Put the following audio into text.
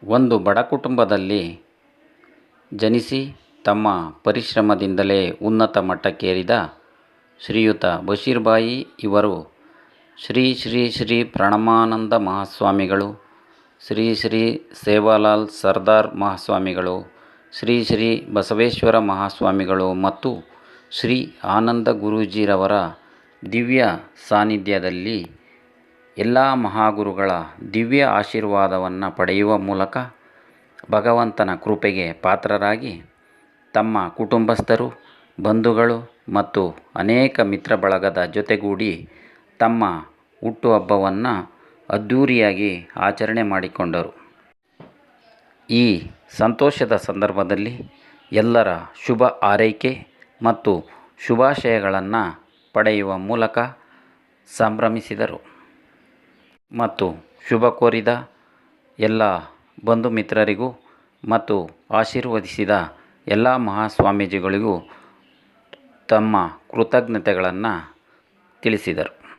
ಒಂದು ಬಡ ಕುಟುಂಬದಲ್ಲಿ ಜನಿಸಿ ತಮ್ಮ ಪರಿಶ್ರಮದಿಂದಲೇ ಉನ್ನತ ಮಟ್ಟಕ್ಕೇರಿದ ಶ್ರೀಯುತ ಬಶೀರ್ಭಾಯಿ ಇವರು ಶ್ರೀ ಶ್ರೀ ಶ್ರೀ ಪ್ರಣಮಾನಂದ ಮಹಾಸ್ವಾಮಿಗಳು, ಶ್ರೀ ಶ್ರೀ ಸೇವಾಲಾಲ್ ಸರ್ದಾರ್ ಮಹಾಸ್ವಾಮಿಗಳು, ಶ್ರೀ ಶ್ರೀ ಬಸವೇಶ್ವರ ಮಹಾಸ್ವಾಮಿಗಳು ಮತ್ತು ಶ್ರೀ ಆನಂದ ಗುರೂಜಿರವರ ದಿವ್ಯ ಸಾನ್ನಿಧ್ಯದಲ್ಲಿ ಎಲ್ಲ ಮಹಾಗುರುಗಳ ದಿವ್ಯ ಆಶೀರ್ವಾದವನ್ನು ಪಡೆಯುವ ಮೂಲಕ ಭಗವಂತನ ಕೃಪೆಗೆ ಪಾತ್ರರಾಗಿ ತಮ್ಮ ಕುಟುಂಬಸ್ಥರು, ಬಂಧುಗಳು ಮತ್ತು ಅನೇಕ ಮಿತ್ರ ಬಳಗದ ಜೊತೆಗೂಡಿ ತಮ್ಮ ಹುಟ್ಟುಹಬ್ಬವನ್ನು ಅದ್ಧೂರಿಯಾಗಿ ಆಚರಣೆ ಮಾಡಿಕೊಂಡರು. ಈ ಸಂತೋಷದ ಸಂದರ್ಭದಲ್ಲಿ ಎಲ್ಲರ ಶುಭ ಹಾರೈಕೆ ಮತ್ತು ಶುಭಾಶಯಗಳನ್ನು ಪಡೆಯುವ ಮೂಲಕ ಸಂಭ್ರಮಿಸಿದರು ಮತ್ತು ಶುಭ ಕೋರಿದ ಎಲ್ಲ ಬಂಧು ಮಿತ್ರರಿಗೂ ಮತ್ತು ಆಶೀರ್ವದಿಸಿದ ಎಲ್ಲ ಮಹಾಸ್ವಾಮೀಜಿಗಳಿಗೂ ತಮ್ಮ ಕೃತಜ್ಞತೆಗಳನ್ನು ತಿಳಿಸಿದರು.